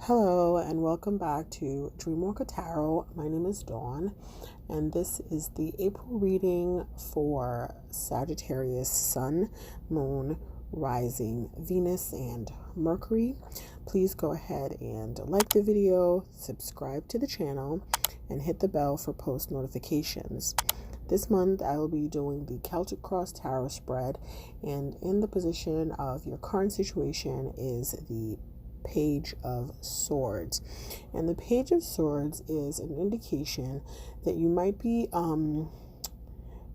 Hello and welcome back to Dreamwalker Tarot. My name is Dawn and this is the April reading for Sagittarius Sun, Moon, Rising, Venus, and Mercury. Please go ahead and like the video, subscribe to the channel, and hit the bell for post notifications. This month I will be doing the Celtic Cross Tarot spread, and in the position of your current situation is the Page of Swords. And the Page of Swords is an indication that you might be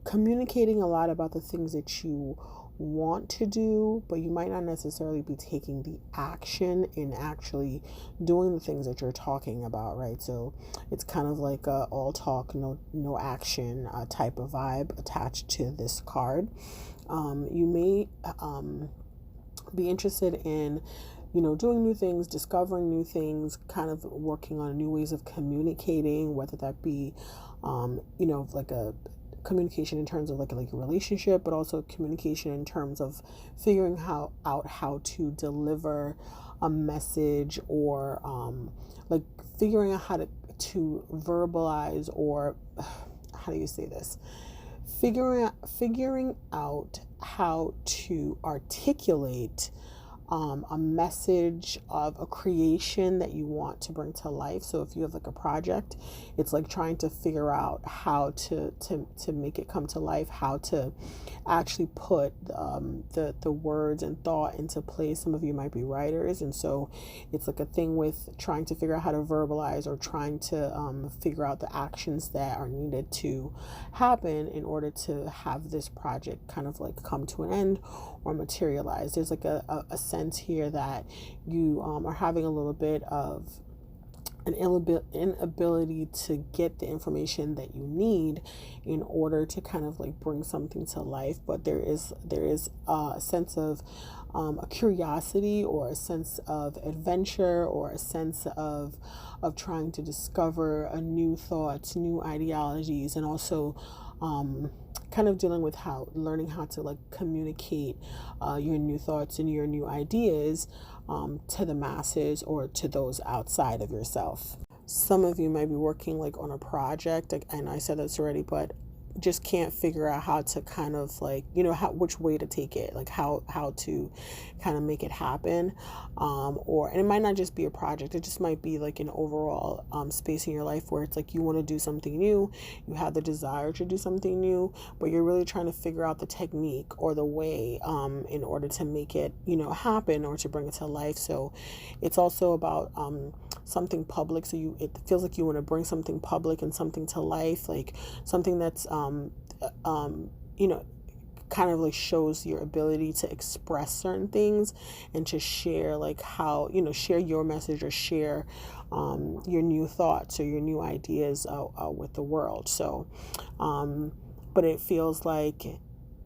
communicating a lot about the things that you want to do, but you might not necessarily be taking the action in actually doing the things that you're talking about, right? So it's kind of like a all talk, no action type of vibe attached to this card. You may be interested in doing new things, discovering new things, kind of working on new ways of communicating, whether that be, like a communication in terms of like a relationship, but also communication in terms of figuring out how to deliver a message, or like figuring out how to verbalize, or how do you say this? Figuring out how to articulate a message of a creation that you want to bring to life. So if you have like a project, it's like trying to figure out how to make it come to life, how to actually put the words and thought into place. Some of you might be writers, and so it's like a thing with trying to figure out how to verbalize, or trying to figure out the actions that are needed to happen in order to have this project kind of like come to an end or materialize. There's like a sense here that you are having a little bit of an inability to get the information that you need in order to kind of like bring something to life. But there is a sense of a curiosity, or a sense of adventure, or a sense of trying to discover a new thoughts, new ideologies, and also kind of dealing with learning how to like communicate your new thoughts and your new ideas to the masses, or to those outside of yourself. Some of you might be working like on a project, and I said this already, but just can't figure out how to kind of like, which way to take it, like how to kind of make it happen. And it might not just be a project, it just might be like an overall space in your life where it's like you want to do something new, you have the desire to do something new, but you're really trying to figure out the technique or the way in order to make it happen, or to bring it to life. So it's also about something public. So it feels like you want to bring something public and something to life, like something that's kind of like shows your ability to express certain things, and to share like how, share your message, or share your new thoughts or your new ideas with the world. So but it feels like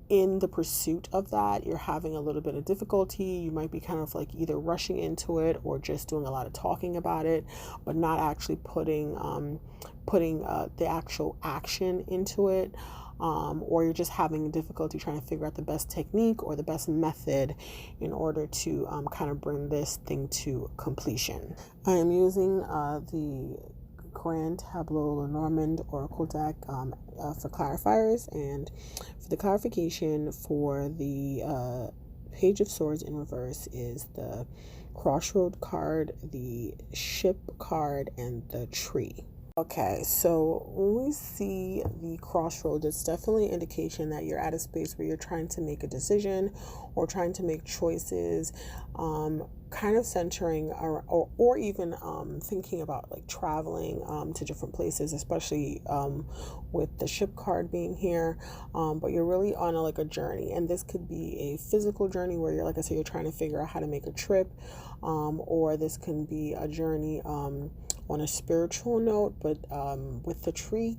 in the pursuit of that, you're having a little bit of difficulty. You might be kind of like either rushing into it, or just doing a lot of talking about it, but not actually putting the actual action into it. Or you're just having difficulty trying to figure out the best technique or the best method in order to kind of bring this thing to completion. I am using the Grand Tableau Lenormand Oracle deck for clarifiers, and for the clarification for the Page of Swords in reverse is the Crossroad card, the Ship card, and the Tree. Okay, so when we see the Crossroads, it's definitely an indication that you're at a space where you're trying to make a decision, or trying to make choices, kind of centering or even thinking about like traveling to different places, especially with the Ship card being here. But you're really on like a journey, and this could be a physical journey where you're, like I said, you're trying to figure out how to make a trip, or this can be a journey on a spiritual note. But with the tree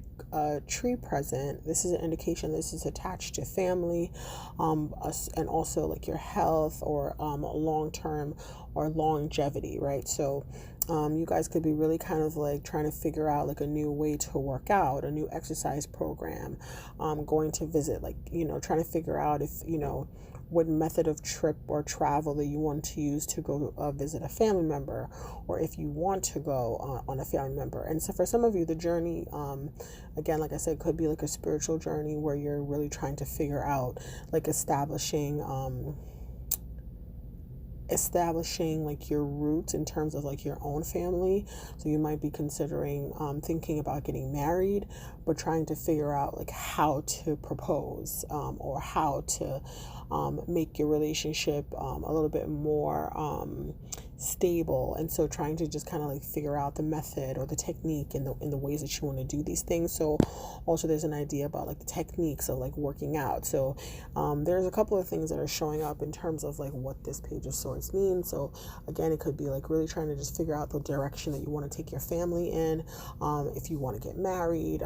present, this is an indication this is attached to family, and also like your health, or long-term or longevity, right? So you guys could be really kind of like trying to figure out like a new way to work out, a new exercise program, going to visit, like, trying to figure out if, what method of trip or travel that you want to use to go visit a family member, or if you want to go on a family member. And so for some of you, the journey, again, like I said, could be like a spiritual journey where you're really trying to figure out, like establishing like your roots in terms of like your own family. So you might be considering thinking about getting married, but trying to figure out like how to propose, or how to make your relationship a little bit more stable. And so trying to just kind of like figure out the method or the technique in the ways that you want to do these things. So also there's an idea about like the techniques of like working out. So there's a couple of things that are showing up in terms of like what this Page of Swords means. So again, it could be like really trying to just figure out the direction that you want to take your family in, if you want to get married,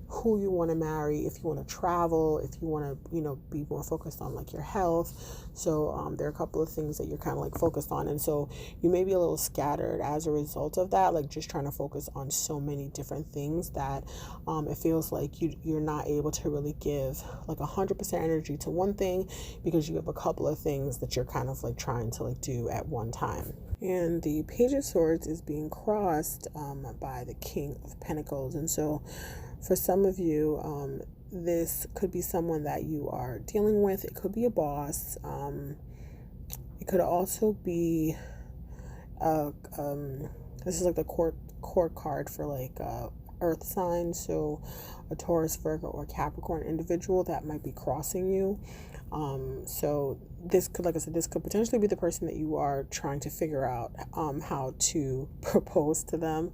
who you want to marry, if you want to travel, if you want to, be more focused on like your health. So there are a couple of things that you're kind of like focused on. And so you may be a little scattered as a result of that, like just trying to focus on so many different things that it feels like you're not able to really give like 100% energy to one thing, because you have a couple of things that you're kind of like trying to like do at one time. And the Page of Swords is being crossed by the King of Pentacles. And so for some of you, this could be someone that you are dealing with. It could be a boss. It could also be, this is like the court card for like earth sign. So a Taurus, Virgo, or Capricorn individual that might be crossing you. So this could, like I said, this could potentially be the person that you are trying to figure out how to propose to them.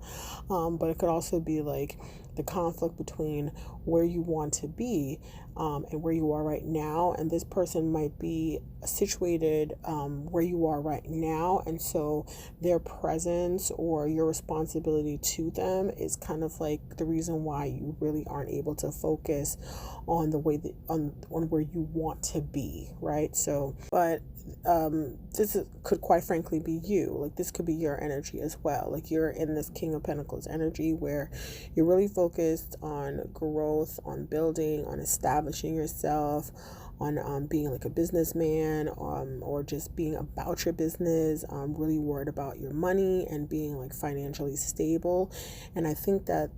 But it could also be like the conflict between where you want to be and where you are right now. And this person might be situated where you are right now. And so their presence or your responsibility to them is kind of like the reason why you really aren't able to focus on the way that on where you want to be, right? So, but could quite frankly be you. Like this could be your energy as well. Like you're in this King of Pentacles energy where you're really focused on growth, on building, on establishing yourself, on being like a businessman, or just being about your business, really worried about your money and being like financially stable. And I think that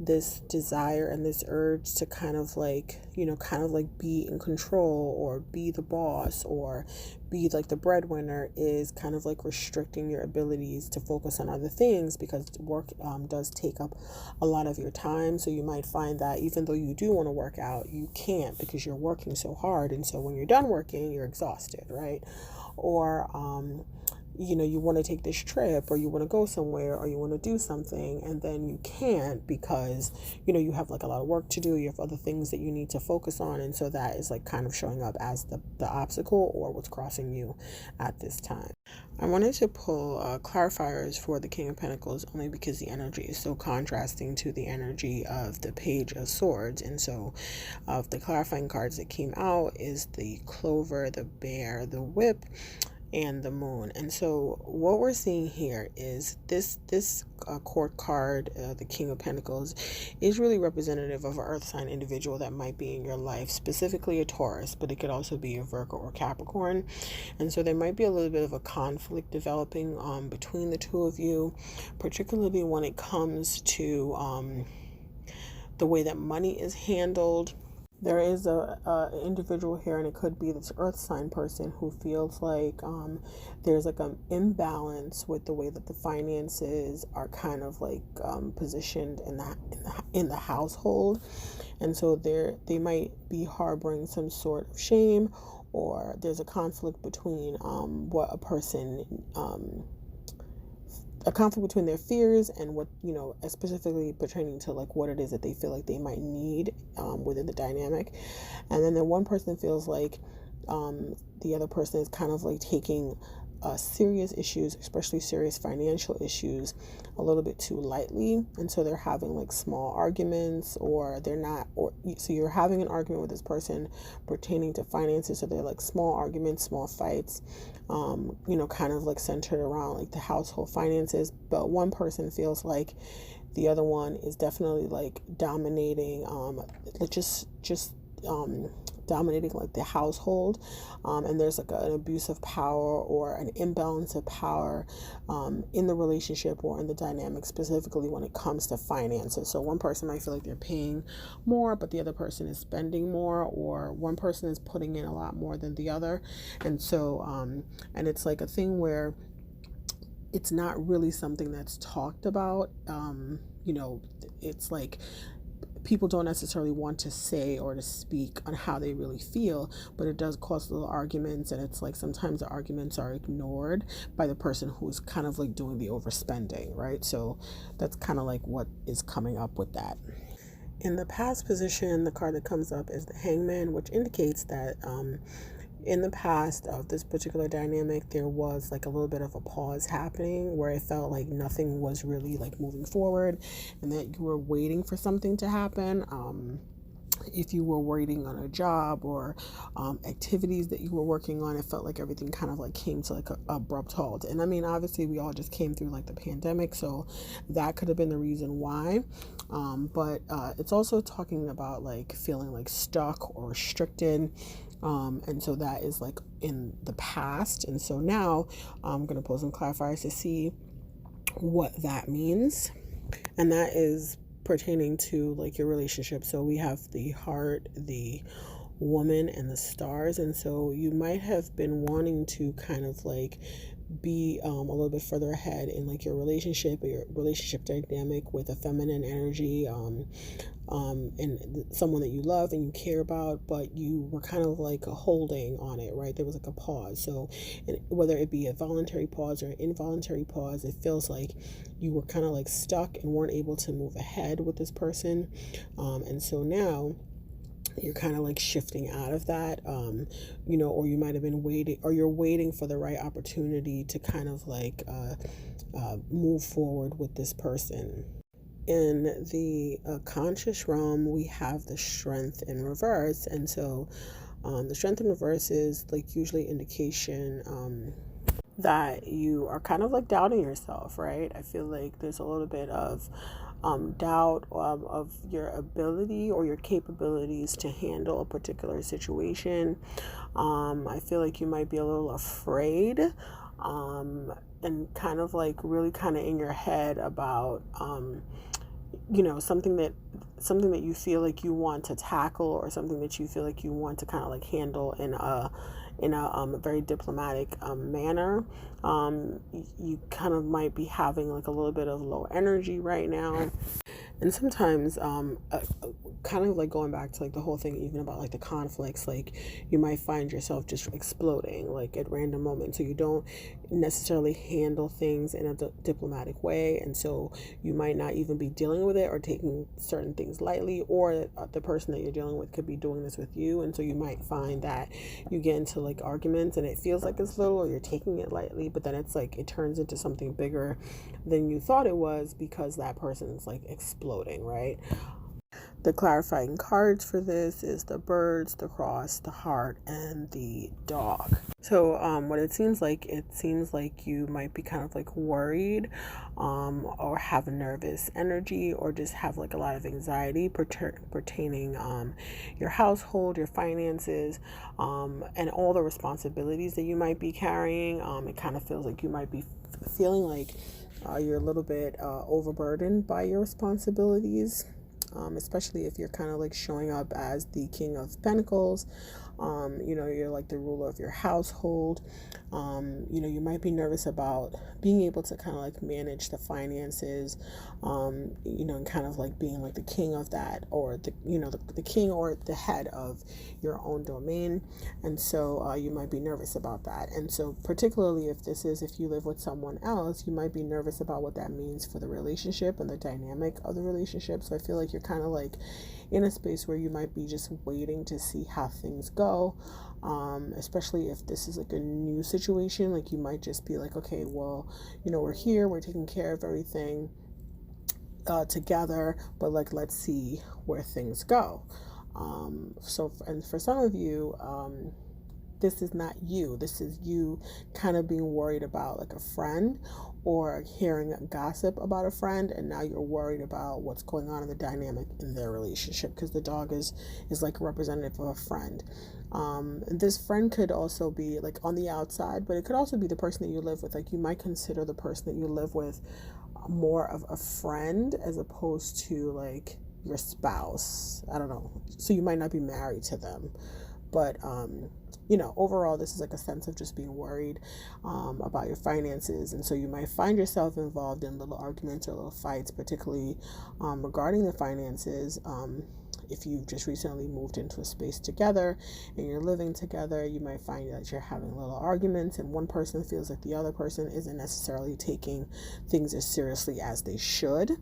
this desire and this urge to kind of like be in control or be the boss or be like the breadwinner is kind of like restricting your abilities to focus on other things, because work does take up a lot of your time. So you might find that even though you do want to work out, you can't because you're working so hard. And so when you're done working, you're exhausted, right? Or you want to take this trip, or you want to go somewhere, or you want to do something, and then you can't because you have like a lot of work to do, you have other things that you need to focus on. And so that is like kind of showing up as the obstacle or what's crossing you at this time. I wanted to pull clarifiers for the King of Pentacles only because the energy is so contrasting to the energy of the Page of Swords. And so of the clarifying cards that came out is the Clover, the Bear, the Whip, and the Moon. And so what we're seeing here is this court card, the King of Pentacles, is really representative of an earth sign individual that might be in your life, specifically a Taurus, but it could also be a Virgo or Capricorn. And so there might be a little bit of a conflict developing between the two of you, particularly when it comes to the way that money is handled. There is a individual here, and it could be this earth sign person who feels like there's like an imbalance with the way that the finances are kind of like positioned in the household. And so they might be harboring some sort of shame, or there's a conflict between a conflict between their fears and what, specifically pertaining to like what it is that they feel like they might need within the dynamic. And then the one person feels like the other person is kind of like taking serious issues, especially serious financial issues, a little bit too lightly. And so they're having like small arguments, so you're having an argument with this person pertaining to finances. So they're like small arguments, small fights, kind of like centered around like the household finances. But one person feels like the other one is definitely like dominating, just dominating like the household, and there's like an abuse of power or an imbalance of power in the relationship or in the dynamic, specifically when it comes to finances. So one person might feel like they're paying more, but the other person is spending more, or one person is putting in a lot more than the other. And so and it's like a thing where it's not really something that's talked about. It's like people don't necessarily want to say or to speak on how they really feel, but it does cause little arguments. And it's like sometimes the arguments are ignored by the person who's kind of like doing the overspending, right? So that's kind of like what is coming up with that. In the past position, the card that comes up is the Hangman, which indicates that in the past of this particular dynamic, there was like a little bit of a pause happening where it felt like nothing was really like moving forward, and that you were waiting for something to happen. If you were waiting on a job or activities that you were working on, it felt like everything kind of like came to like a abrupt halt. And I mean, obviously we all just came through like the pandemic, so that could have been the reason why. But it's also talking about like feeling like stuck or restricted. And so that is like in the past. And so now I'm going to pull some clarifiers to see what that means. And that is pertaining to like your relationship. So we have the Heart, the Woman, and the Stars. And so you might have been wanting to kind of like be a little bit further ahead in like your relationship or your relationship dynamic with a feminine energy, and someone that you love and you care about, but you were kind of like a holding on it, right? There was like a pause. So whether it be a voluntary pause or an involuntary pause, it feels like you were kind of like stuck and weren't able to move ahead with this person. And so now you're kind of like shifting out of that, or you might have been waiting, or you're waiting for the right opportunity to kind of like move forward with this person. In the conscious realm, we have the Strength in reverse. And so the Strength in reverse is like usually indication that you are kind of like doubting yourself, right? I feel like there's a little bit of doubt of your ability or your capabilities to handle a particular situation. I feel like you might be a little afraid, and kind of like really kind of in your head about something that you feel like you want to tackle, or something that you feel like you want to kind of like handle in a very diplomatic manner. You kind of might be having like a little bit of low energy right now. And sometimes kind of like going back to like the whole thing even about like the conflicts, like you might find yourself just exploding like at random moments, so you don't necessarily handle things in a diplomatic way, and so you might not even be dealing with it or taking certain things lightly, or the person that you're dealing with could be doing this with you, and so you might find that you get into like arguments and it feels like it's little, or you're taking it lightly, but then it's like it turns into something bigger than you thought it was because that person's like exploding, right? The clarifying cards for this is the Birds, the Cross, the Heart, and the Dog. So what it seems like you might be kind of like worried, or have a nervous energy, or just have like a lot of anxiety pertaining your household, your finances, and all the responsibilities that you might be carrying. It kind of feels like you might be feeling like you're a little bit overburdened by your responsibilities. Especially if you're kind of like showing up as the King of Pentacles. You're like the ruler of your household. You might be nervous about being able to kind of like manage the finances, and kind of like being like the king of that, or the king or the head of your own domain. And so you might be nervous about that. And so particularly if you live with someone else, you might be nervous about what that means for the relationship and the dynamic of the relationship. So I feel like you're kind of like in a space where you might be just waiting to see how things go, especially if this is like a new situation. Like you might just be like, okay, well, we're here, we're taking care of everything together, but like let's see where things go. And for some of you, this is not you. This is you kind of being worried about like a friend, or hearing gossip about a friend, and now you're worried about what's going on in the dynamic in their relationship, because the dog is like a representative of a friend. This friend could also be like on the outside, but it could also be the person that you live with. Like, you might consider the person that you live with more of a friend as opposed to like your spouse. I don't know. So you might not be married to them, but overall, this is like a sense of just being worried about your finances. And so you might find yourself involved in little arguments or little fights, particularly regarding the finances. If you've just recently moved into a space together and you're living together, you might find that you're having little arguments, and one person feels like the other person isn't necessarily taking things as seriously as they should.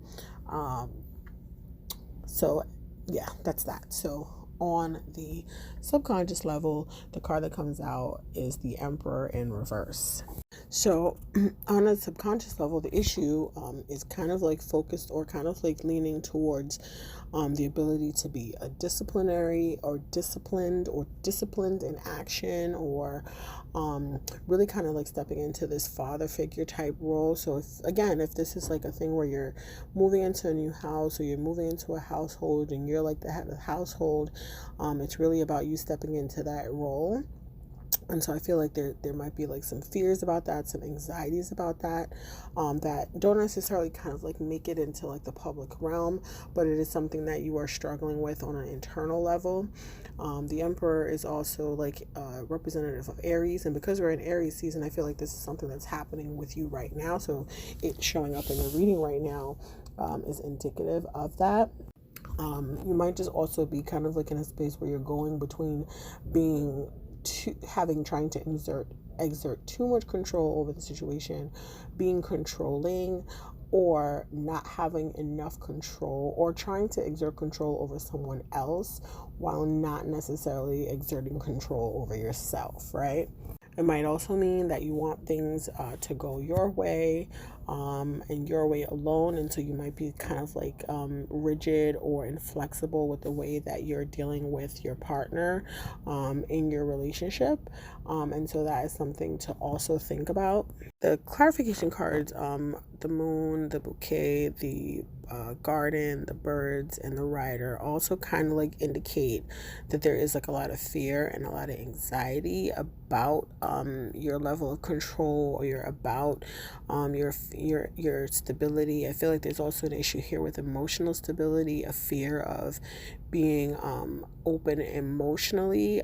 So yeah, that's that. So on the subconscious level, the card that comes out is the Emperor in reverse. So on a subconscious level, the issue is kind of like focused or kind of like leaning towards the ability to be a disciplinary or disciplined in action, or really kind of like stepping into this father figure type role. So if this is like a thing where you're moving into a new house, or you're moving into a household and you're like the head of the household, it's really about you stepping into that role. And so I feel like there might be like some fears about that, some anxieties about that, that don't necessarily kind of like make it into like the public realm, but it is something that you are struggling with on an internal level. The Emperor is also like representative of Aries, and because we're in Aries season, I feel like this is something that's happening with you right now. So it showing up in the reading right now is indicative of that. You might just also be kind of like in a space where you're going between trying to exert too much control over the situation, being controlling, or not having enough control, or trying to exert control over someone else while not necessarily exerting control over yourself, right? It might also mean that you want things to go your way, and your way alone, and so you might be kind of like rigid or inflexible with the way that you're dealing with your partner in your relationship, and so that is something to also think about. The clarification cards, the moon, the bouquet, the garden, the birds, and the rider also kind of like indicate that there is like a lot of fear and a lot of anxiety about your level of control, or your stability. I feel like there's also an issue here with emotional stability, a fear of being open emotionally,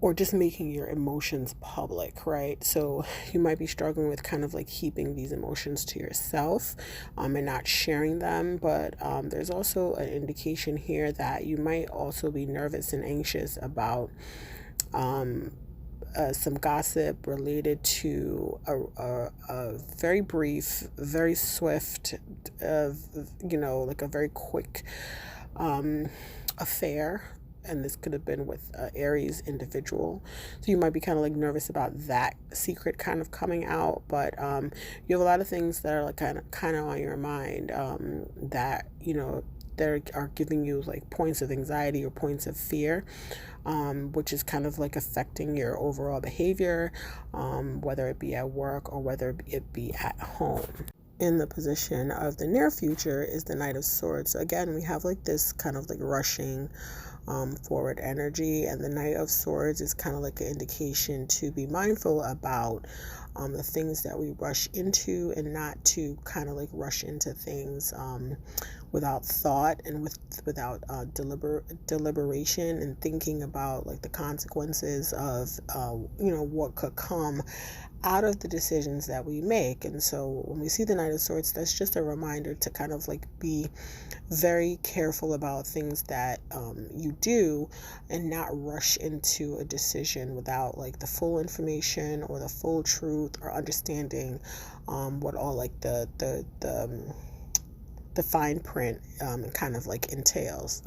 or just making your emotions public, right? So you might be struggling with kind of like keeping these emotions to yourself and not sharing them. But there's also an indication here that you might also be nervous and anxious about some gossip related to a very brief, very swift, like a very quick affair. And this could have been with Aries individual. So you might be kind of like nervous about that secret kind of coming out. But you have a lot of things that are like kind of on your mind that, that are giving you like points of anxiety or points of fear, which is kind of like affecting your overall behavior, whether it be at work or whether it be at home. In the position of the near future is the Knight of Swords. So again, we have like this kind of like rushing forward energy, and the Knight of Swords is kind of like an indication to be mindful about the things that we rush into, and not to kind of like rush into things without thought and without deliberation, and thinking about like the consequences of what could come out of the decisions that we make. And so when we see the Knight of Swords, that's just a reminder to kind of like be very careful about things that you do, and not rush into a decision without like the full information or the full truth, or understanding what all like the fine print kind of like entails.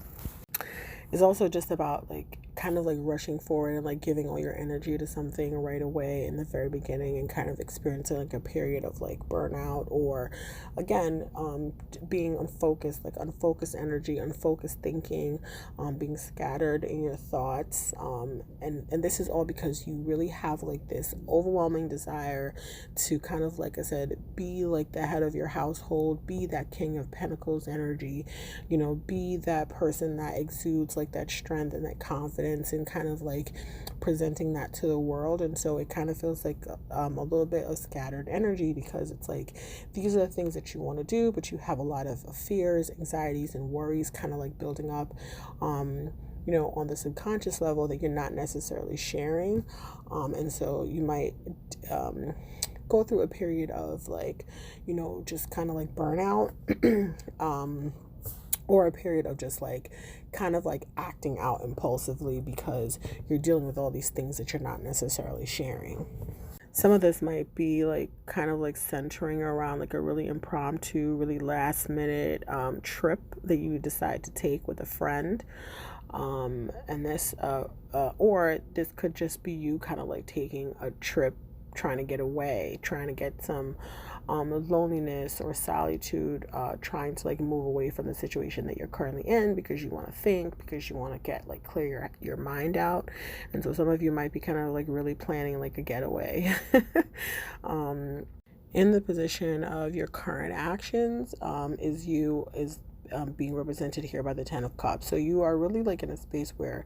It's also just about like kind of like rushing forward and like giving all your energy to something right away in the very beginning, and kind of experiencing like a period of like burnout, or again, being unfocused, like unfocused energy, unfocused thinking, being scattered in your thoughts, and this is all because you really have like this overwhelming desire to kind of, like I said, be like the head of your household, be that King of Pentacles energy, be that person that exudes like that strength and that confidence, and kind of like presenting that to the world. And so it kind of feels like a little bit of scattered energy, because it's like these are the things that you want to do, but you have a lot of fears, anxieties, and worries kind of like building up on the subconscious level that you're not necessarily sharing. And so you might go through a period of like, just kind of like burnout, or a period of just like kind of like acting out impulsively because you're dealing with all these things that you're not necessarily sharing. Some of this might be like kind of like centering around like a really impromptu, really last minute trip that you decide to take with a friend. And this, or this could just be you kind of like taking a trip, trying to get away, trying to get some loneliness or solitude, trying to like move away from the situation that you're currently in, because you want to think, because you want to get like clear your mind out. And so some of you might be kind of like really planning like a getaway. In the position of your current actions, is being represented here by the Ten of Cups. So you are really like in a space where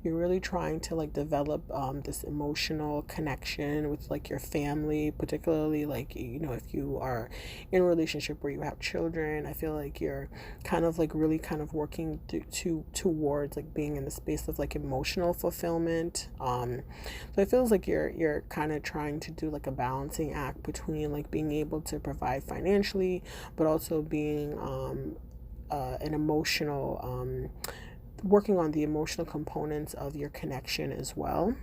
you're really trying to like develop this emotional connection with like your family, particularly like, if you are in a relationship where you have children. I feel like you're kind of like really kind of working towards like being in the space of like emotional fulfillment. So it feels like you're kind of trying to do like a balancing act between like being able to provide financially, but also being an emotional, working on the emotional components of your connection as well.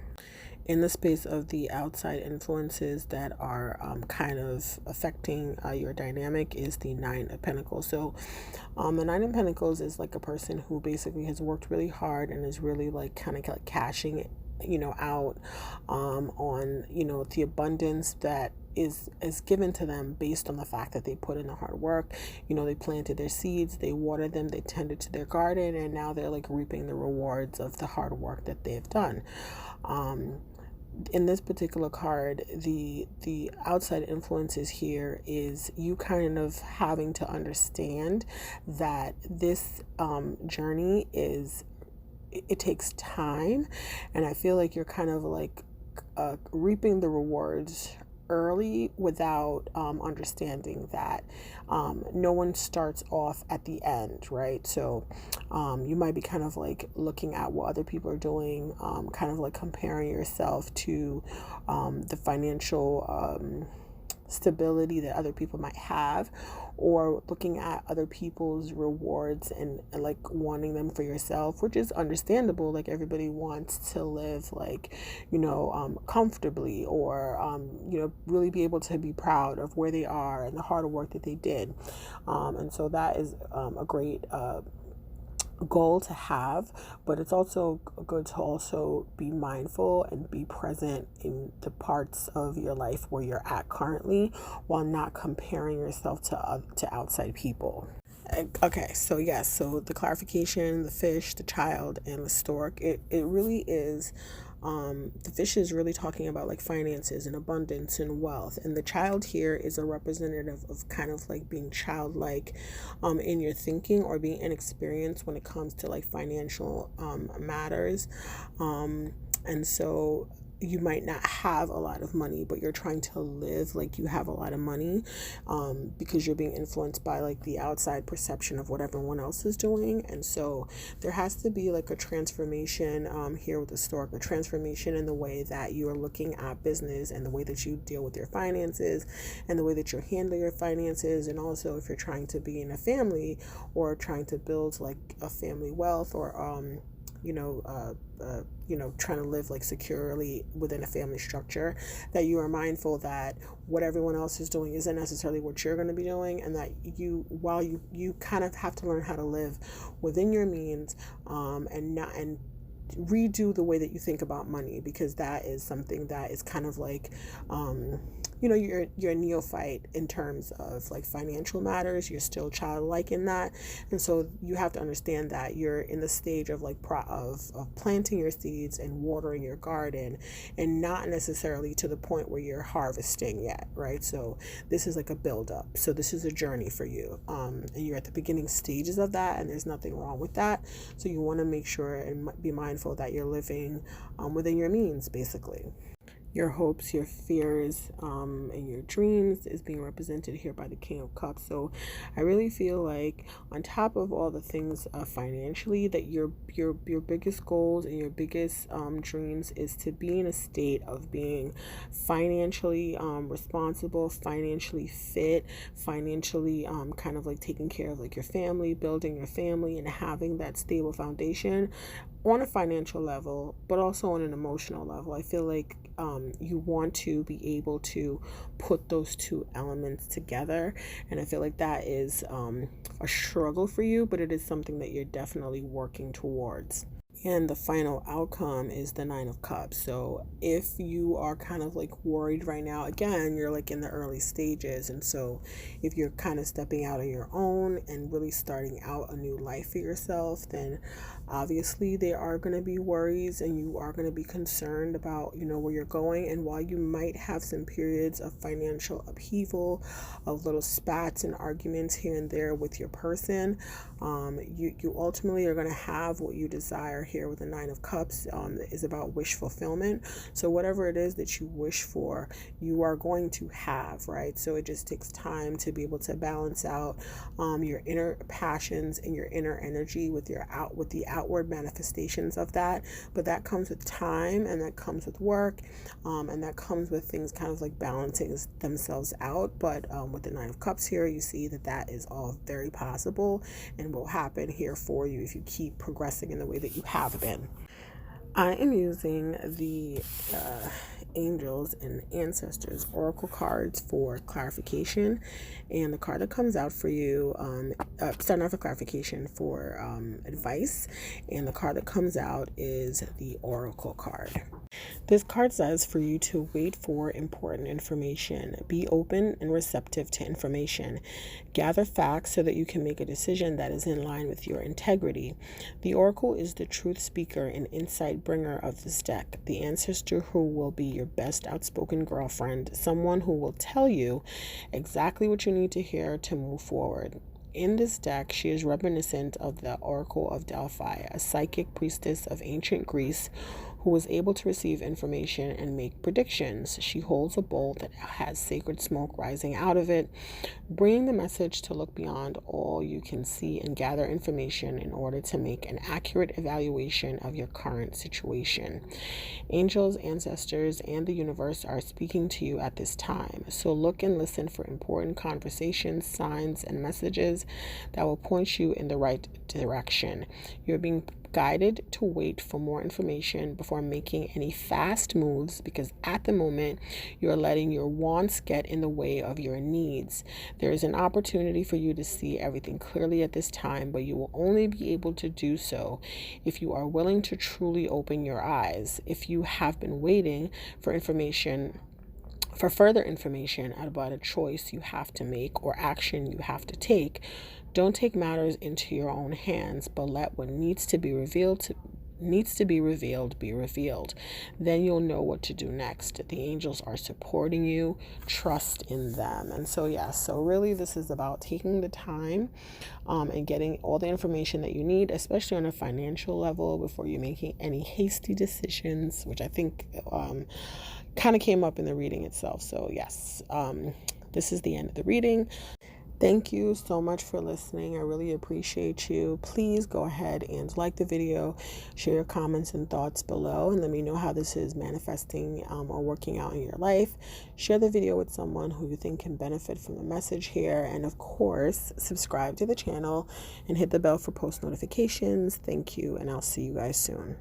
In the space of the outside influences that are kind of affecting your dynamic is the Nine of Pentacles. So the Nine of Pentacles is like a person who basically has worked really hard and is really like kind of like cashing it, out on, the abundance that is given to them based on the fact that they put in the hard work. They planted their seeds, they watered them, they tended to their garden, and now they're like reaping the rewards of the hard work that they've done. In this particular card, the outside influences here is you kind of having to understand that this journey it takes time, and I feel like you're kind of like reaping the rewards early without understanding that no one starts off at the end, right? So you might be kind of like looking at what other people are doing, kind of like comparing yourself to the financial stability that other people might have, or looking at other people's rewards and like wanting them for yourself, which is understandable. Like everybody wants to live like, comfortably, or, really be able to be proud of where they are and the hard work that they did. And so that is a great goal to have, but it's also good to also be mindful and be present in the parts of your life where you're at currently, while not comparing yourself to outside people. Okay, so yes, so the clarification, the fish, the child, and the stork, it really is, the fish is really talking about like finances and abundance and wealth, and the child here is a representative of kind of like being childlike in your thinking, or being inexperienced when it comes to like financial matters, and so you might not have a lot of money, but you're trying to live like you have a lot of money, because you're being influenced by like the outside perception of what everyone else is doing. And so there has to be like a transformation here with the stork, a transformation in the way that you are looking at business, and the way that you deal with your finances, and the way that you handle your finances. And also if you're trying to be in a family, or trying to build like a family wealth, or trying to live like securely within a family structure, that you are mindful that what everyone else is doing isn't necessarily what you're going to be doing, and that while you kind of have to learn how to live within your means, and redo the way that you think about money, because that is something that is kind of like, you're a neophyte in terms of like financial matters. You're still childlike in that, and so you have to understand that you're in the stage of like of planting your seeds and watering your garden, and not necessarily to the point where you're harvesting yet, right? So this is like a build up. So this is a journey for you, and you're at the beginning stages of that, and there's nothing wrong with that. So you want to make sure and be mindful that you're living within your means, basically. Your hopes, your fears, and your dreams is being represented here by the King of Cups. So I really feel like on top of all the things financially, that your biggest goals and your biggest dreams is to be in a state of being financially responsible, financially fit, financially kind of like taking care of like your family, building your family, and having that stable foundation on a financial level, but also on an emotional level. I feel like you want to be able to put those two elements together, and I feel like that is a struggle for you, but it is something that you're definitely working towards. And the final outcome is the Nine of Cups. So if you are kind of like worried right now, again, you're like in the early stages. And so if you're kind of stepping out on your own and really starting out a new life for yourself, then obviously there are going to be worries, and you are going to be concerned about, where you're going. And while you might have some periods of financial upheaval, of little spats and arguments here and there with your person, you ultimately are going to have what you desire. Here with the Nine of Cups is about wish fulfillment. So whatever it is that you wish for, you are going to have, right? So it just takes time to be able to balance out your inner passions and your inner energy with the outward manifestations of that. But that comes with time, and that comes with work, and that comes with things kind of like balancing themselves out. But with the Nine of Cups here, you see that is all very possible and will happen here for you if you keep progressing in the way that you have been. I am using the angels and ancestors oracle cards for clarification, and the card that comes out for you, starting off with clarification for advice, and the card that comes out is the oracle card. This card says for you to wait for important information. Be open and receptive to information. Gather facts so that you can make a decision that is in line with your integrity. The oracle is the truth speaker and insight bringer of this deck, the ancestor who will be your best outspoken girlfriend, someone who will tell you exactly what you need to hear to move forward. In this deck, she is reminiscent of the Oracle of Delphi, a psychic priestess of ancient Greece who was able to receive information and make predictions. She holds a bowl that has sacred smoke rising out of it, bringing the message to look beyond all you can see and gather information in order to make an accurate evaluation of your current situation. Angels, ancestors, and the universe are speaking to you at this time, so look and listen for important conversations, signs, and messages that will point you in the right direction. You're being guided to wait for more information before making any fast moves, because at the moment you're letting your wants get in the way of your needs. There is an opportunity for you to see everything clearly at this time, but you will only be able to do so if you are willing to truly open your eyes. If you have been waiting for further information about a choice you have to make or action you have to take, don't take matters into your own hands, but let what needs to be revealed be revealed. Then you'll know what to do next. The angels are supporting you. Trust in them. And so, so really this is about taking the time and getting all the information that you need, especially on a financial level, before you're making any hasty decisions, which I think kind of came up in the reading itself. So yes, this is the end of the reading. Thank you so much for listening. I really appreciate you. Please go ahead and like the video, share your comments and thoughts below, and let me know how this is manifesting or working out in your life. Share the video with someone who you think can benefit from the message here. And of course, subscribe to the channel and hit the bell for post notifications. Thank you, and I'll see you guys soon.